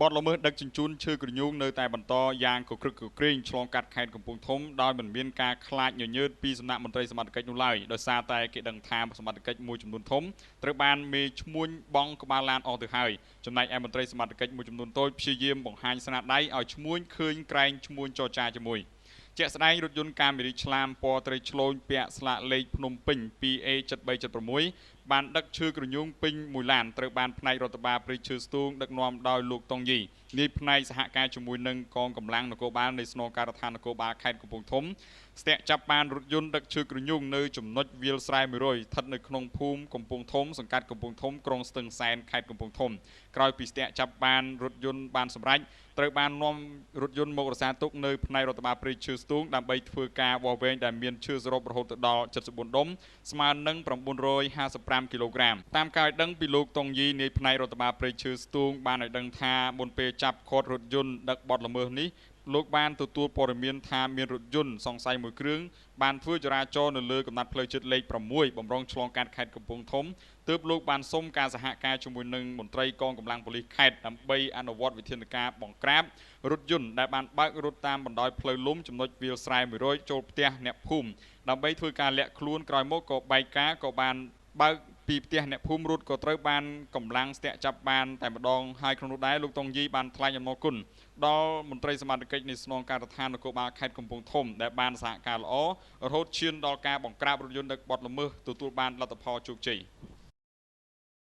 បទល្មើសដឹកជញ្ជូនឈើគ្រញូងនៅតែបន្តយ៉ាងកក្រឹកកក្រែងឆ្លងកាត់ខេត្តកំពង់ធំដោយមិនមានការខ្លាចញញើតពីសំណាក់មន្ត្រីសមត្ថកិច្ចនោះឡើយដោយសារតែគេដឹងថាសមត្ថកិច្ចមួយចំនួនធំត្រូវបានមេឈ្មួញបង់ក្បាលឡានអស់ទៅហើយចំណែកឯមន្ត្រីសមត្ថកិច្ចមួយចំនួនតូចព្យាយាមបង្ហាញស្នាដៃឲ្យឈ្មួញឃើញក្រែងឈ្មួញចរចាជាមួយជាក់ស្ដែងរថយន្តកាមេរីឆ្លាមពណ៌ត្រីឆ្លូញពាក់ស្លាកលេខភ្នំពេញ 2A7376 បានដឹកឈើក្រញូងពេញមួយឡានត្រូវបានផ្នែករដ្ឋបាលព្រៃឈើស្ទូងដឹកនាំដោយលោកតុងយីនាយផ្នែកសហការជាមួយនឹងកងកម្លាំងនគរបាលនៃស្នងការដ្ឋាននគរបាលខេត្តកំពង់ធំស្ទាក់ចាប់បានរថយន្តដឹកឈើក្រញូងនៅចំណុចវាលស្រែ100ស្ថិតនៅក្នុងភូមិកំពង់ធំសង្កាត់កំពង់ធំក្រុងស្ទឹងសែនខេត្តកំពង់ធំក្រោយពីស្ទាក់ចាប់បានរថយន្តបានសម្រេចត្រូវបាននាំរថយន្តមករក្សាទុកនៅផ្នែករដ្ឋបាលព្រៃឈើស្ទូងដើម្បីធ្វើការវាស់វែងដែលមានឈើសរុបរហូតដល់74ដុំស្មើនឹង955គីឡូក្រាមតាមការឲ្យដឹងពីលោកតុងយីនាយផ្នែករដ្ឋបាលព្រៃឈើស្ទូងបានឲ្យដឹងថាមុនពេលចាប់ឃាត់រថយន្តដឹកបទល្មើសនេះលោកបានទទួលព័ត៌មានថាមានរថយន្តសង្ស័យមួយគ្រឿងបានធ្វើចរាចរណ៍នៅលើកំណត់ផ្លូវជាតិលេខ6បំរុងឆ្លងកាត់ខេត្តកំពង់ធំទើបលោកបានសុំការសហការជាមួយនឹងមន្ត្រីកងកម្លាំងប៉ូលីសខេត្តដើម្បីអនុវត្តវិធានការបង្ក្រាបរថយន្តដែលបានបើករត់តាមបណ្ដោយផ្លូវលំចំណុចវាលស្រែ100ចូលផ្ទះអ្នកភូមិដើម្បីធ្វើការលាក់ខ្លួនក្រោយមកក៏បែកការក៏បានបើកពីផ្ទះអ្នកភូមិរត់ក៏ត្រូវបានកម្លាំងស្ទាក់ចាប់បានតែម្ដងហើយក្នុងនោះដែរលោកតុងយីបានថ្លែងអំណរគុណដល់មន្ត្រីសមត្ថកិច្ចនៃស្នងការដ្ឋាននគរបាលខេត្តកំពង់ធំដែលបានសហការល្អរហូតឈានដល់ការបង្ក្រាបរថយន្តដឹកបទល្មើសទទួលបានលទ្ធផលជោគជ័យ